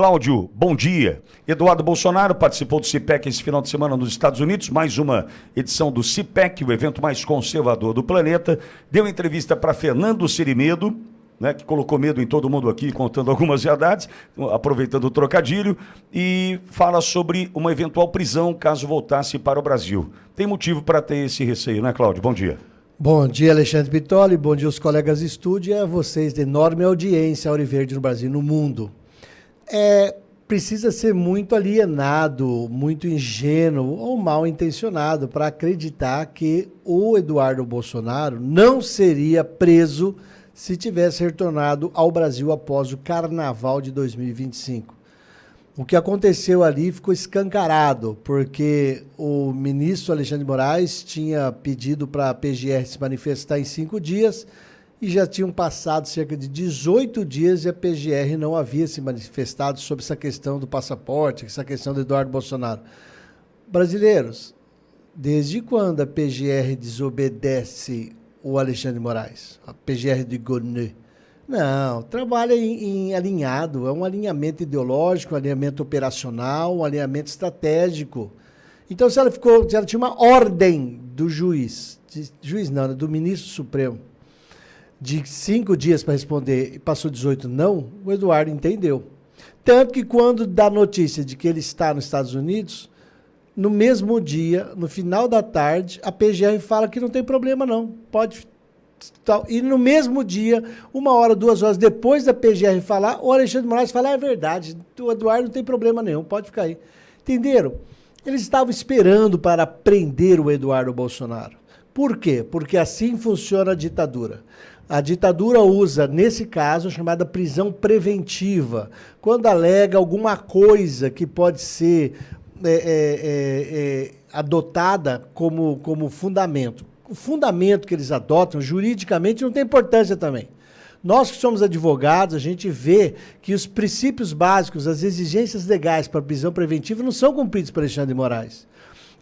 Cláudio, bom dia. Eduardo Bolsonaro participou do CIPEC esse final de semana nos Estados Unidos, mais uma edição do CIPEC, o evento mais conservador do planeta. Deu entrevista para Fernando Sirimedo, né, que colocou medo em todo mundo aqui, contando algumas verdades, aproveitando o trocadilho, e fala sobre uma eventual prisão caso voltasse para o Brasil. Tem motivo para ter esse receio, né, Cláudio? Bom dia. Bom dia, Alexandre Bitoli, bom dia aos colegas de estúdio e a vocês de enorme audiência Auri Verde no Brasil e no mundo. Precisa ser muito alienado, muito ingênuo ou mal intencionado para acreditar que o Eduardo Bolsonaro não seria preso se tivesse retornado ao Brasil após o Carnaval de 2025. O que aconteceu ali ficou escancarado, porque o ministro Alexandre de Moraes tinha pedido para a PGR se manifestar em 5 dias e já tinham passado cerca de 18 dias e a PGR não havia se manifestado sobre essa questão do passaporte, essa questão do Eduardo Bolsonaro. Brasileiros, desde quando a PGR desobedece o Alexandre de Moraes? A PGR de Gonê? Não, trabalha em alinhado, é um alinhamento ideológico, um alinhamento operacional, um alinhamento estratégico. Então, se ela tinha uma ordem do do ministro Supremo, de 5 dias para responder e passou 18 não, o Eduardo entendeu. Tanto que quando dá notícia de que ele está nos Estados Unidos, no mesmo dia, no final da tarde, a PGR fala que não tem problema não, pode. E no mesmo dia, 1 hora, 2 horas depois da PGR falar, o Alexandre de Moraes fala, é verdade, o Eduardo não tem problema nenhum, pode ficar aí. Entenderam? Eles estavam esperando para prender o Eduardo Bolsonaro. Por quê? Porque assim funciona a ditadura. A ditadura usa, nesse caso, a chamada prisão preventiva, quando alega alguma coisa que pode ser adotada como fundamento. O fundamento que eles adotam, juridicamente, não tem importância também. Nós que somos advogados, a gente vê que os princípios básicos, as exigências legais para a prisão preventiva não são cumpridos por Alexandre de Moraes.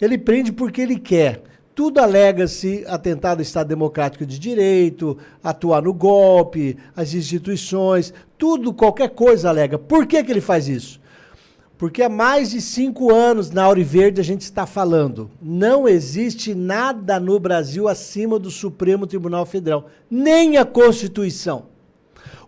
Ele prende porque ele quer. Tudo alega-se atentar ao Estado Democrático de Direito, atuar no golpe, as instituições, tudo, qualquer coisa alega. Por que ele faz isso? Porque há mais de 5 anos na Auri Verde a gente está falando. Não existe nada no Brasil acima do Supremo Tribunal Federal, nem a Constituição.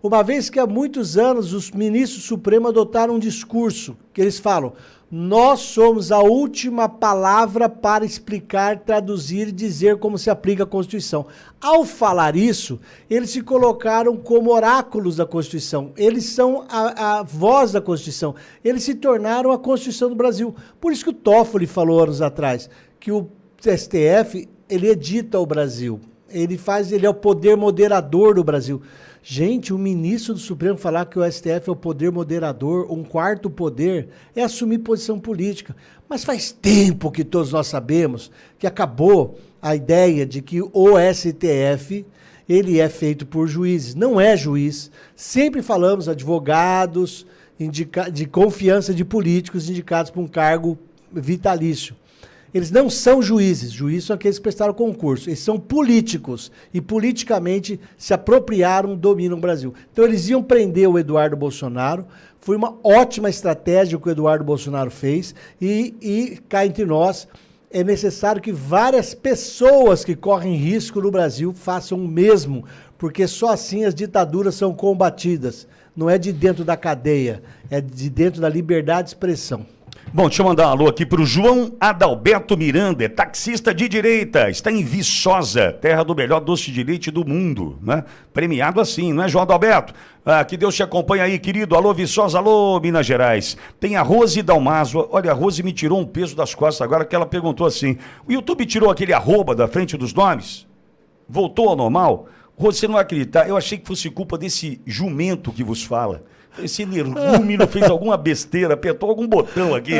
Uma vez que há muitos anos os ministros supremos adotaram um discurso que eles falam: nós somos a última palavra para explicar, traduzir e dizer como se aplica a Constituição. Ao falar isso, eles se colocaram como oráculos da Constituição. Eles são a voz da Constituição. Eles se tornaram a Constituição do Brasil. Por isso que o Toffoli falou anos atrás, que o STF, ele edita o Brasil. Ele é o poder moderador do Brasil. Gente, o ministro do Supremo falar que o STF é o poder moderador, um quarto poder, é assumir posição política. Mas faz tempo que todos nós sabemos que acabou a ideia de que o STF, ele é feito por juízes. Não é juiz. Sempre falamos advogados de confiança de políticos indicados para um cargo vitalício. Eles não são juízes. Juízes são aqueles que prestaram concurso. Eles são políticos. E politicamente se apropriaram, dominam o Brasil. Então eles iam prender o Eduardo Bolsonaro. Foi uma ótima estratégia que o Eduardo Bolsonaro fez. E cá entre nós, é necessário que várias pessoas que correm risco no Brasil façam o mesmo. Porque só assim as ditaduras são combatidas. Não é de dentro da cadeia. É de dentro da liberdade de expressão. Bom, deixa eu mandar um alô aqui para o João Adalberto Miranda, taxista de direita, está em Viçosa, terra do melhor doce de leite do mundo, né? Premiado assim, não é, João Adalberto? Que Deus te acompanhe aí, querido. Alô, Viçosa, alô, Minas Gerais. Tem a Rose Dalmaso. Olha, a Rose me tirou um peso das costas agora que ela perguntou assim, o YouTube tirou aquele arroba da frente dos nomes? Voltou ao normal? Rose, você não vai acreditar, eu achei que fosse culpa desse jumento que vos fala. Esse energúmeno fez alguma besteira, apertou algum botão aqui.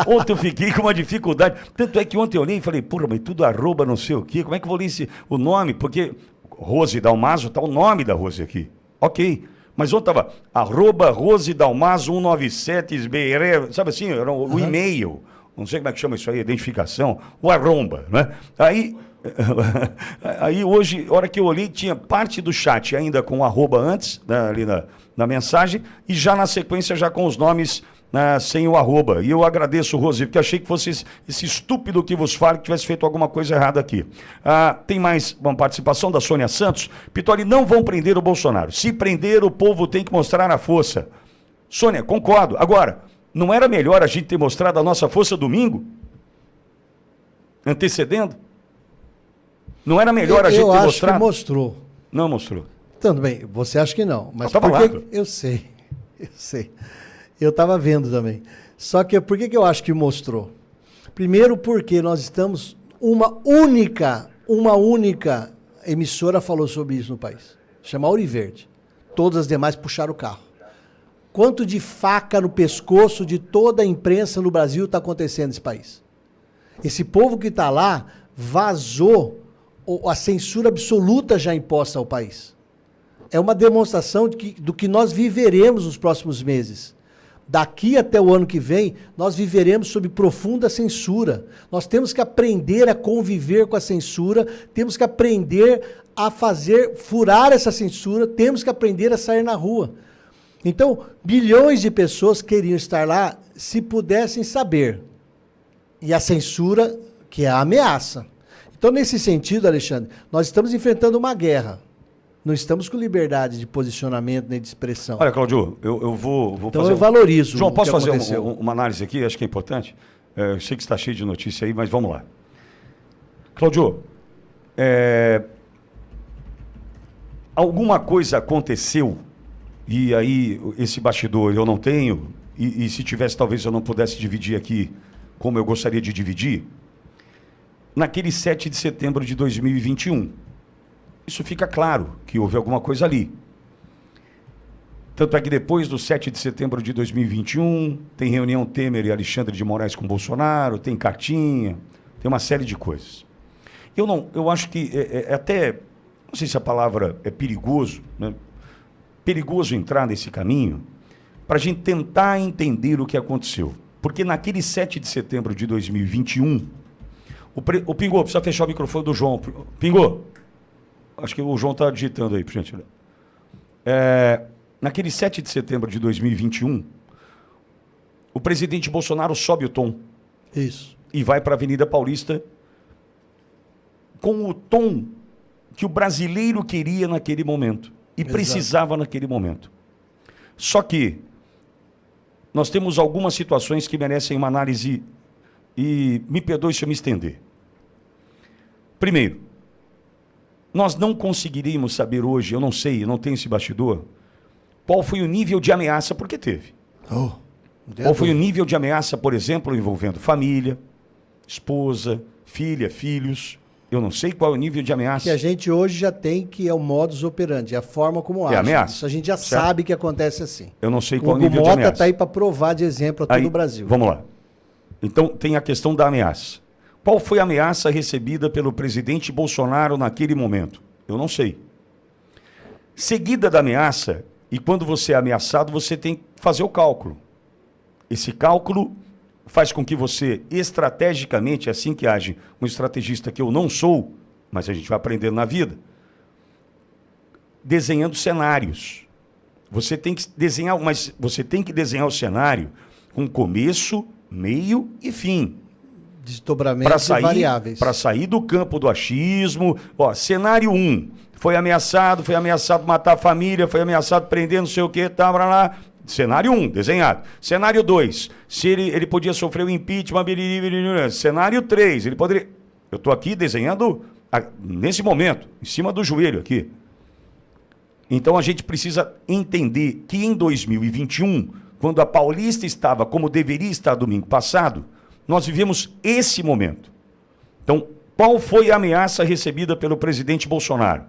Ontem eu fiquei com uma dificuldade. Tanto é que ontem eu olhei e falei, porra, mas tudo arroba não sei o quê. Como é que eu vou ler o nome? Porque Rose Dalmaso, tá o nome da Rose aqui. Ok. Mas ontem estava arroba Rose Dalmaso 197, sabe assim, era o e-mail. Não sei como é que chama isso aí, identificação. O arromba, né? Aí Aí hoje, a hora que eu olhei, tinha parte do chat ainda com arroba antes, né, ali na mensagem, e já na sequência, já com os nomes, né, sem o arroba. E eu agradeço, Rosi, porque achei que fosse esse estúpido que vos fala que tivesse feito alguma coisa errada aqui. Tem mais uma participação da Sônia Santos. Pitori, não vão prender o Bolsonaro. Se prender, o povo tem que mostrar a força. Sônia, concordo. Agora, não era melhor a gente ter mostrado a nossa força domingo? Antecedendo? Não era melhor a gente ter mostrado? Eu acho que mostrou. Não mostrou. Tudo bem, você acha que não. Mas eu por que... Eu sei. Eu estava vendo também. Só que por que eu acho que mostrou? Primeiro porque nós estamos... Uma única emissora falou sobre isso no país. Chama Ouro Verde. Todas as demais puxaram o carro. Quanto de faca no pescoço de toda a imprensa no Brasil está acontecendo nesse país? Esse povo que está lá vazou a censura absoluta já imposta ao país. É uma demonstração do que nós viveremos nos próximos meses. Daqui até o ano que vem, nós viveremos sob profunda censura. Nós temos que aprender a conviver com a censura, temos que aprender a furar essa censura, temos que aprender a sair na rua. Então, bilhões de pessoas queriam estar lá se pudessem saber. E a censura, que é a ameaça. Então, nesse sentido, Alexandre, nós estamos enfrentando uma guerra. Não estamos com liberdade de posicionamento nem de expressão. Olha, Claudio, eu vou então fazer... eu valorizo. João, posso fazer uma análise aqui? Acho que é importante. Eu sei que está cheio de notícia aí, mas vamos lá. Claudio, alguma coisa aconteceu, e aí esse bastidor eu não tenho, e se tivesse talvez eu não pudesse dividir aqui como eu gostaria de dividir, naquele 7 de setembro de 2021. Isso fica claro que houve alguma coisa ali. Tanto é que depois do 7 de setembro de 2021, tem reunião Temer e Alexandre de Moraes com Bolsonaro, tem cartinha, tem uma série de coisas. Eu acho que até, não sei se a palavra é perigoso, né? Perigoso entrar nesse caminho, para a gente tentar entender o que aconteceu. Porque naquele 7 de setembro de 2021, o Pingô, precisa fechar o microfone do João. Pingô, acho que o João está digitando aí, por gentileza. Naquele 7 de setembro de 2021, o presidente Bolsonaro sobe o tom. Isso. E vai para a Avenida Paulista com o tom que o brasileiro queria naquele momento. E precisava naquele momento. Só que nós temos algumas situações que merecem uma análise e me perdoe se eu me estender. Primeiro, nós não conseguiríamos saber hoje, eu não sei, eu não tenho esse bastidor, qual foi o nível de ameaça, porque teve. Qual foi o nível de ameaça, por exemplo, envolvendo família, esposa, filha, filhos. Eu não sei qual é o nível de ameaça. Que a gente hoje já tem, que é o modus operandi, a forma como age. Ameaça. Isso a gente já certo? Sabe que acontece assim. Eu não sei qual é o nível de ameaça. O Mota está aí para provar de exemplo a todo o Brasil. Vamos lá. Então, tem a questão da ameaça. Qual foi a ameaça recebida pelo presidente Bolsonaro naquele momento? Eu não sei. Seguida da ameaça, e quando você é ameaçado, você tem que fazer o cálculo. Esse cálculo faz com que você, estrategicamente, assim que age um estrategista que eu não sou, mas a gente vai aprendendo na vida, desenhando cenários. Você tem que desenhar, mas você tem que desenhar o cenário com começo, meio e fim. Desdobramentos e variáveis. Para sair do campo do achismo. Ó, cenário 1, foi ameaçado matar a família, foi ameaçado prender não sei o que, tá, lá. Cenário 1, desenhado. Cenário 2, se ele podia sofrer o impeachment. Cenário 3, ele poderia... Eu estou aqui desenhando nesse momento, em cima do joelho aqui. Então a gente precisa entender que em 2021, quando a Paulista estava como deveria estar domingo passado, nós vivemos esse momento. Então, qual foi a ameaça recebida pelo presidente Bolsonaro?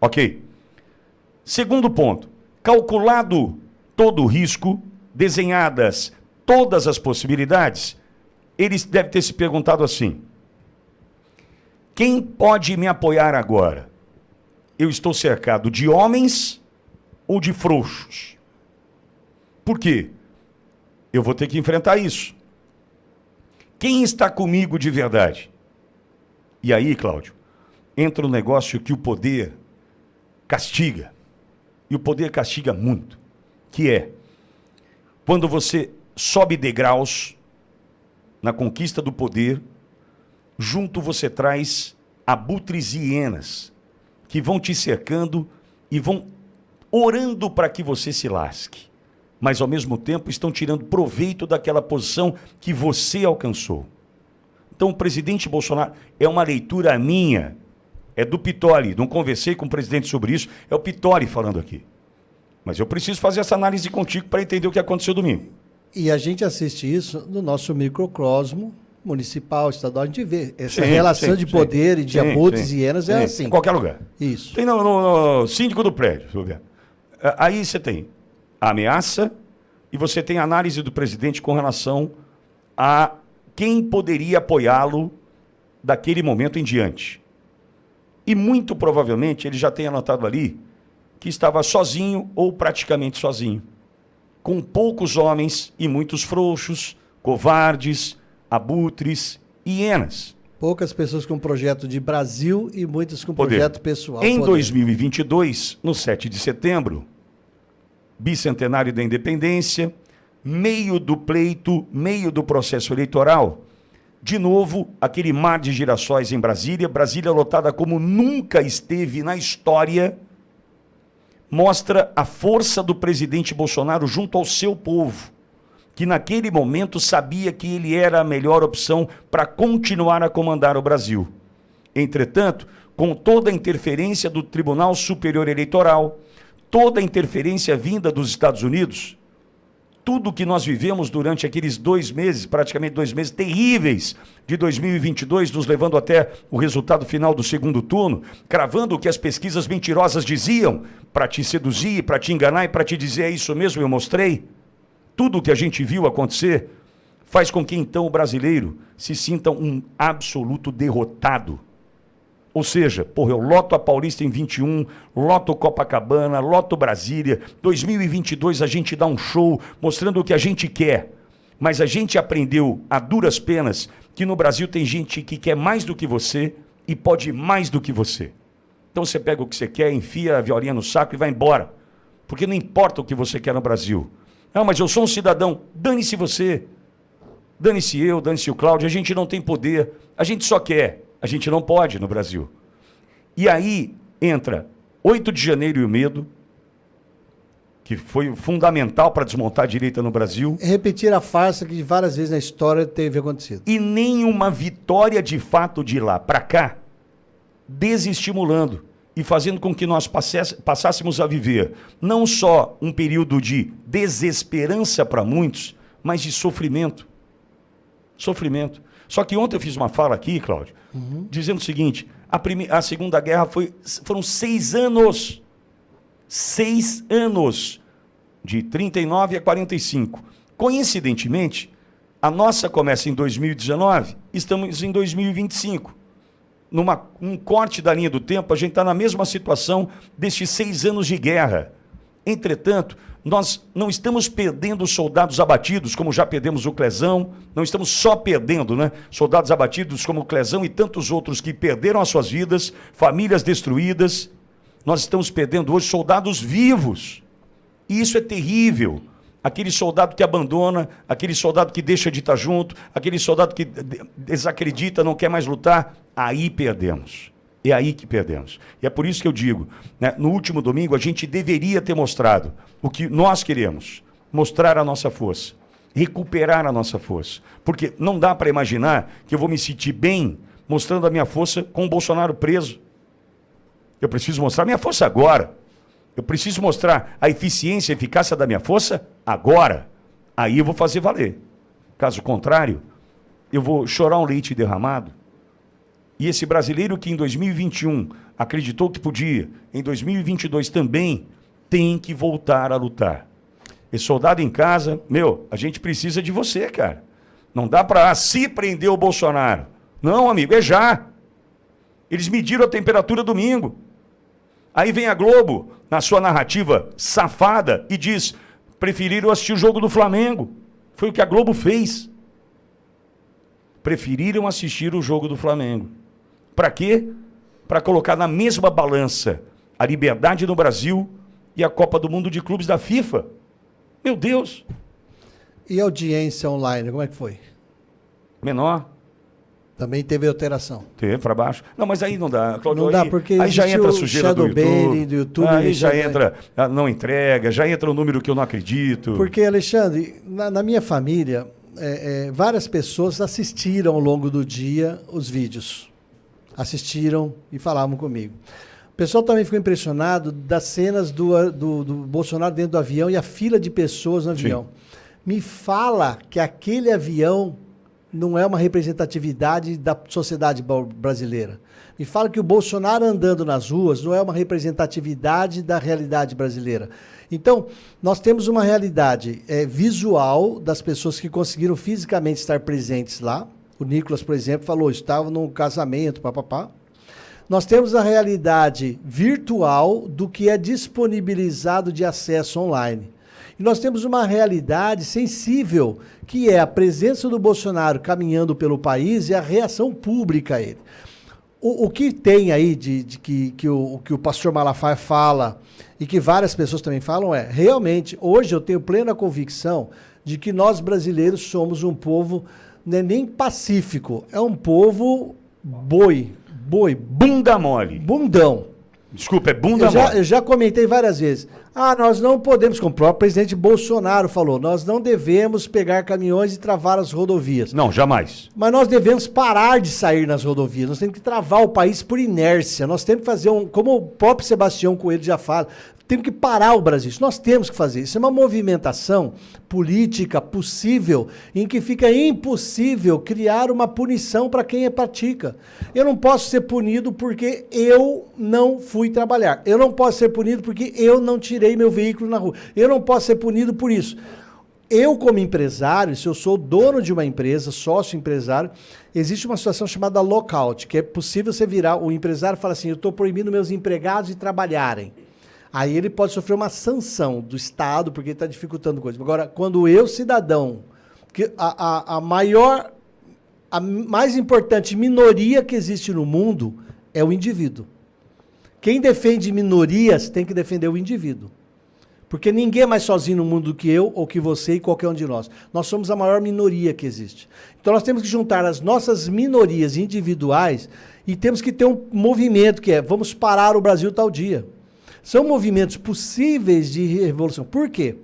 Ok. Segundo ponto, calculado todo o risco, desenhadas todas as possibilidades, eles devem ter se perguntado assim: quem pode me apoiar agora? Eu estou cercado de homens ou de frouxos? Por quê? Eu vou ter que enfrentar isso. Quem está comigo de verdade? E aí, Cláudio, entra um negócio que o poder castiga. E o poder castiga muito. Que é, quando você sobe degraus na conquista do poder, junto você traz abutres e hienas, que vão te cercando e vão orando para que você se lasque. Mas, ao mesmo tempo, estão tirando proveito daquela posição que você alcançou. Então, o presidente Bolsonaro, é uma leitura minha, é do Pittori, não conversei com o presidente sobre isso, é o Pittori falando aqui. Mas eu preciso fazer essa análise contigo para entender o que aconteceu domingo. E a gente assiste isso no nosso microcosmo municipal, estadual, a gente vê essa relação de poder e de abutres e hienas é assim. Em qualquer lugar. Isso. Tem no síndico do prédio. Aí você tem a ameaça e você tem a análise do presidente com relação a quem poderia apoiá-lo daquele momento em diante. E muito provavelmente ele já tem anotado ali que estava sozinho ou praticamente sozinho, com poucos homens e muitos frouxos, covardes, abutres e hienas. Poucas pessoas com projeto de Brasil e muitas com projeto pessoal. Em 2022, no 7 de setembro, bicentenário da independência, meio do pleito, meio do processo eleitoral, de novo, aquele mar de girassóis em Brasília, Brasília lotada como nunca esteve na história, mostra a força do presidente Bolsonaro junto ao seu povo, que naquele momento sabia que ele era a melhor opção para continuar a comandar o Brasil. Entretanto, com toda a interferência do Tribunal Superior Eleitoral, toda a interferência vinda dos Estados Unidos, tudo que nós vivemos durante aqueles 2 meses, praticamente 2 meses terríveis de 2022, nos levando até o resultado final do segundo turno, cravando o que as pesquisas mentirosas diziam, para te seduzir, para te enganar e para te dizer, é isso mesmo, eu mostrei. Tudo o que a gente viu acontecer faz com que então o brasileiro se sinta um absoluto derrotado. Ou seja, eu loto a Paulista em 21, loto Copacabana, loto Brasília. 2022 a gente dá um show mostrando o que a gente quer. Mas a gente aprendeu a duras penas que no Brasil tem gente que quer mais do que você e pode mais do que você. Então você pega o que você quer, enfia a violinha no saco e vai embora. Porque não importa o que você quer no Brasil. Não, mas eu sou um cidadão. Dane-se você. Dane-se eu, dane-se o Cláudio. A gente não tem poder. A gente só quer. A gente não pode no Brasil. E aí entra 8 de janeiro e o medo, que foi fundamental para desmontar a direita no Brasil. Repetir a farsa que várias vezes na história teve acontecido. E nenhuma vitória de fato de lá para cá, desestimulando e fazendo com que nós passássemos a viver não só um período de desesperança para muitos, mas de sofrimento. Sofrimento. Só que ontem eu fiz uma fala aqui, Cláudio, dizendo o seguinte, a Segunda Guerra foram 6 anos. 6 anos, de 39 a 45. Coincidentemente, a nossa começa em 2019, estamos em 2025. Num corte da linha do tempo, a gente está na mesma situação destes 6 anos de guerra. Entretanto, nós não estamos perdendo soldados abatidos, como já perdemos o Clezão, não estamos só perdendo, soldados abatidos como o Clezão e tantos outros que perderam as suas vidas, famílias destruídas. Nós estamos perdendo hoje soldados vivos. E isso é terrível. Aquele soldado que abandona, aquele soldado que deixa de estar junto, aquele soldado que desacredita, não quer mais lutar, aí perdemos. É aí que perdemos. E é por isso que eu digo, no último domingo a gente deveria ter mostrado o que nós queremos, mostrar a nossa força, recuperar a nossa força. Porque não dá para imaginar que eu vou me sentir bem mostrando a minha força com o Bolsonaro preso. Eu preciso mostrar a minha força agora. Eu preciso mostrar a eficiência e eficácia da minha força agora. Aí eu vou fazer valer. Caso contrário, eu vou chorar um leite derramado. E esse brasileiro que em 2021 acreditou que podia, em 2022 também, tem que voltar a lutar. Esse soldado em casa, a gente precisa de você, cara. Não dá para se prender o Bolsonaro. Não, amigo, é já. Eles mediram a temperatura domingo. Aí vem a Globo, na sua narrativa safada, e diz, preferiram assistir o jogo do Flamengo. Foi o que a Globo fez. Preferiram assistir o jogo do Flamengo. Para quê? Para colocar na mesma balança a liberdade no Brasil e a Copa do Mundo de Clubes da FIFA. Meu Deus! E a audiência online, como é que foi? Menor. Também teve alteração. Teve para baixo. Não, mas aí não dá, Claudio. Não dá, porque aí já entra a sujeira do YouTube. Aí já entra, não entrega, já entra o número que eu não acredito. Porque, Alexandre, na minha família, várias pessoas assistiram ao longo do dia os vídeos. Assistiram e falavam comigo. O pessoal também ficou impressionado das cenas do Bolsonaro dentro do avião e a fila de pessoas no avião. Sim. Me fala que aquele avião não é uma representatividade da sociedade brasileira. Me fala que o Bolsonaro andando nas ruas não é uma representatividade da realidade brasileira. Então, nós temos uma realidade visual das pessoas que conseguiram fisicamente estar presentes lá. O Nicolas, por exemplo, falou, estava num casamento, papapá. Nós temos a realidade virtual do que é disponibilizado de acesso online. E nós temos uma realidade sensível, que é a presença do Bolsonaro caminhando pelo país e a reação pública a ele. O que tem aí que o pastor Malafaia fala e que várias pessoas também falam realmente, hoje eu tenho plena convicção de que nós brasileiros somos um povo nem pacífico, é um povo boi, bunda mole. Bundão. Desculpa, é bunda mole. Eu já comentei várias vezes. Nós não podemos, como o próprio presidente Bolsonaro falou, nós não devemos pegar caminhões e travar as rodovias. Não, jamais. Mas nós devemos parar de sair nas rodovias, nós temos que travar o país por inércia, nós temos que fazer como o próprio Sebastião Coelho já fala, temos que parar o Brasil, isso nós temos que fazer. Isso é uma movimentação política possível, em que fica impossível criar uma punição para quem pratica. Eu não posso ser punido porque eu não fui trabalhar. Eu não posso ser punido porque eu não tirei meu veículo na rua. Eu não posso ser punido por isso. Eu, como empresário, se eu sou dono de uma empresa, sócio empresário, existe uma situação chamada lockout, que é possível você virar, o empresário fala assim, eu estou proibindo meus empregados de trabalharem. Aí ele pode sofrer uma sanção do Estado, porque ele está dificultando coisas. Agora, quando eu, cidadão, que a mais importante minoria que existe no mundo é o indivíduo. Quem defende minorias tem que defender o indivíduo. Porque ninguém é mais sozinho no mundo do que eu, ou que você e qualquer um de nós. Nós somos a maior minoria que existe. Então nós temos que juntar as nossas minorias individuais e temos que ter um movimento que vamos parar o Brasil tal dia. São movimentos possíveis de revolução. Por quê?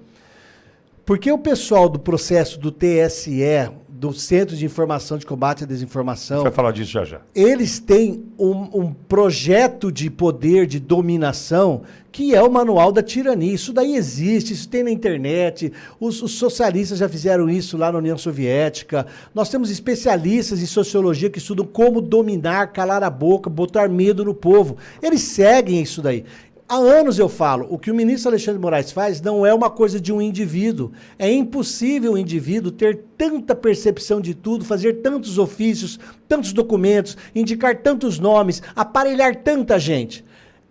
Porque o pessoal do processo do TSE, do Centro de Informação de Combate à Desinformação... Você vai falar disso já já. Eles têm um projeto de poder, de dominação, que é o Manual da Tirania. Isso daí existe, isso tem na internet. Os socialistas já fizeram isso lá na União Soviética. Nós temos especialistas em sociologia que estudam como dominar, calar a boca, botar medo no povo. Eles seguem isso daí. Há anos eu falo, o que o ministro Alexandre de Moraes faz não é uma coisa de um indivíduo. É impossível um indivíduo ter tanta percepção de tudo, fazer tantos ofícios, tantos documentos, indicar tantos nomes, aparelhar tanta gente.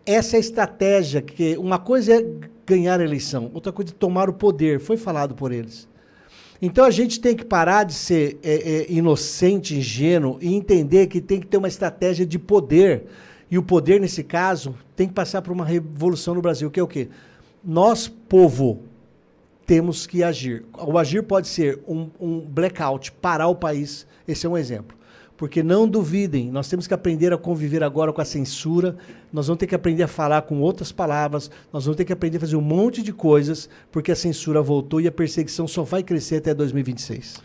Essa é a estratégia, que uma coisa é ganhar a eleição, outra coisa é tomar o poder, foi falado por eles. Então a gente tem que parar de ser inocente, ingênuo e entender que tem que ter uma estratégia de poder. E o poder, nesse caso, tem que passar por uma revolução no Brasil, que é o quê? Nós, povo, temos que agir. O agir pode ser um blackout, parar o país. Esse é um exemplo. Porque não duvidem, nós temos que aprender a conviver agora com a censura, nós vamos ter que aprender a falar com outras palavras, nós vamos ter que aprender a fazer um monte de coisas, porque a censura voltou e a perseguição só vai crescer até 2026.